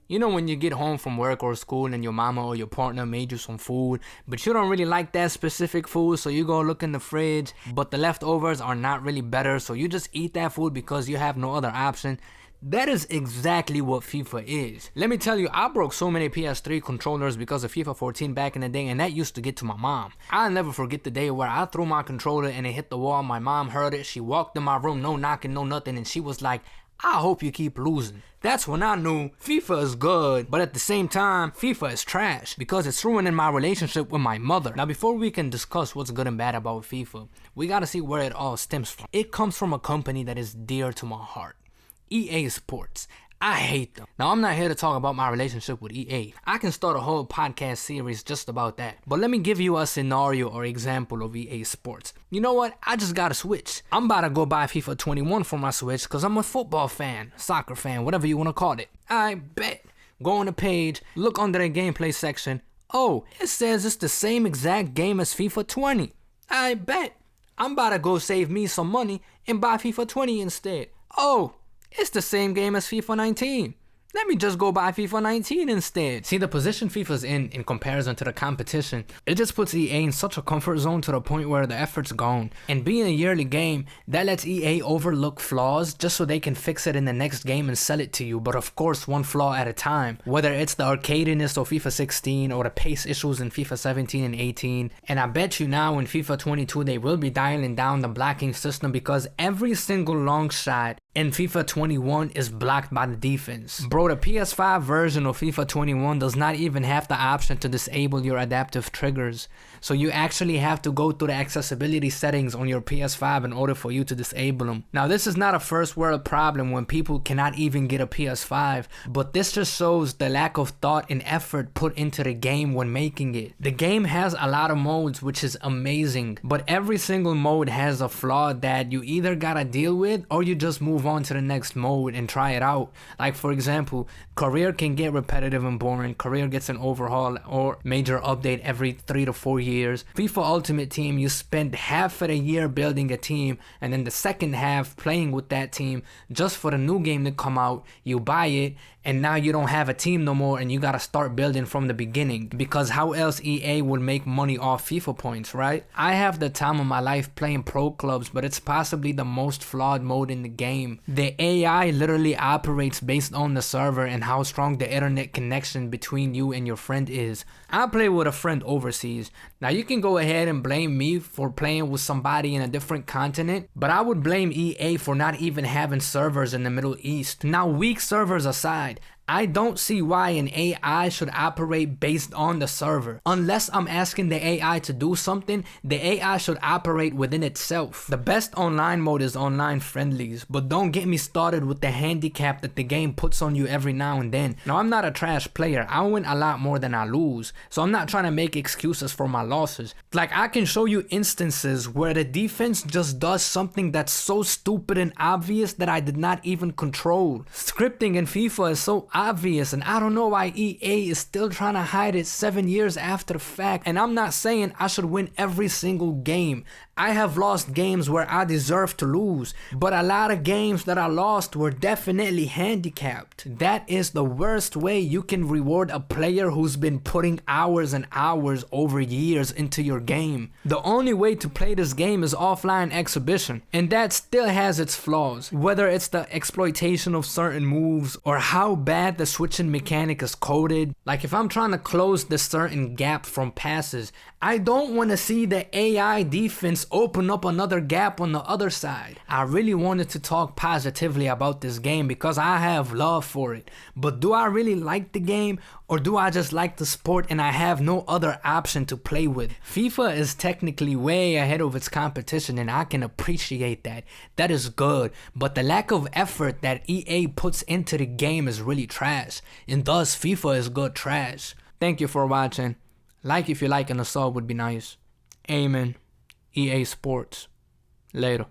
You know when you get home from work or school and your mama or your partner made you some food, but you don't really like that specific food, so you go look in the fridge, but the leftovers are not really better, so you just eat that food because you have no other option. That is exactly what FIFA is. Let me tell you, I broke so many PS3 controllers because of FIFA 14 back in the day, and that used to get to my mom. I'll never forget the day where I threw my controller and it hit the wall. My mom heard it. She walked in my room, no knocking, no nothing, and she was like, I hope you keep losing. That's when I knew FIFA is good, but at the same time, FIFA is trash because it's ruining my relationship with my mother. Now, before we can discuss what's good and bad about FIFA, we gotta see where it all stems from. It comes from a company that is dear to my heart. EA Sports. I hate them. Now, I'm not here to talk about my relationship with EA. I can start a whole podcast series just about that. But let me give you a scenario or example of EA Sports. You know what? I just got a Switch. I'm about to go buy FIFA 21 for my Switch because I'm a football fan, soccer fan, whatever you want to call it. I bet. Go on the page, look under the gameplay section. Oh, it says it's the same exact game as FIFA 20. I bet. I'm about to go save me some money and buy FIFA 20 instead. Oh, it's the same game as FIFA 19. Let me just go buy FIFA 19 instead. See, the position FIFA's in comparison to the competition, it just puts EA in such a comfort zone to the point where the effort's gone. And being a yearly game, that lets EA overlook flaws just so they can fix it in the next game and sell it to you. But of course, one flaw at a time. Whether it's the arcadiness of FIFA 16 or the pace issues in FIFA 17 and 18. And I bet you now in FIFA 22, they will be dialing down the blocking system because every single long shot in FIFA 21 is blocked by the defense. Bro, the PS5 version of FIFA 21 does not even have the option to disable your adaptive triggers. So you actually have to go through the accessibility settings on your PS5 in order for you to disable them. Now, this is not a first world problem when people cannot even get a PS5, but this just shows the lack of thought and effort put into the game when making it. The game has a lot of modes, which is amazing, but every single mode has a flaw that you either gotta deal with or you just move on to the next mode and try it out. Like, for example, career can get repetitive and boring. Career gets an overhaul or major update every 3 to 4 years. FIFA Ultimate Team, you spend half of the year building a team and then the second half playing with that team just for the new game to come out. You buy it and now you don't have a team no more and you gotta start building from the beginning, because how else EA would make money off FIFA points, right? I have the time of my life playing pro clubs, but it's possibly the most flawed mode in the game. The AI literally operates based on the server and how strong the internet connection between you and your friend is. I play with a friend overseas. Now, you can go ahead and blame me for playing with somebody in a different continent, but I would blame EA for not even having servers in the Middle East. Now, weak servers aside, I don't see why an AI should operate based on the server. Unless I'm asking the AI to do something, the AI should operate within itself. The best online mode is online friendlies, but don't get me started with the handicap that the game puts on you every now and then. Now, I'm not a trash player. I win a lot more than I lose, so I'm not trying to make excuses for my losses. Like, I can show you instances where the defense just does something that's so stupid and obvious that I did not even control. Scripting in FIFA is so obvious, and I don't know why EA is still trying to hide it 7 years after the fact. And I'm not saying I should win every single game. I have lost games where I deserve to lose, but a lot of games that I lost were definitely handicapped. That is the worst way you can reward a player who's been putting hours and hours over years into your game. The only way to play this game is offline exhibition, and that still has its flaws. Whether it's the exploitation of certain moves or how bad the switching mechanic is coded. Like, if I'm trying to close this certain gap from passes, I don't want to see the AI defense open up another gap on the other side. I really wanted to talk positively about this game because I have love for it. But do I really like the game, or do I just like the sport and I have no other option to play with? FIFA is technically way ahead of its competition, and I can appreciate that. That is good. But the lack of effort that EA puts into the game is really trash. And thus, FIFA is good trash. Thank you for watching. Like if you like, and a sub would be nice. Amen. EA Sports. Later.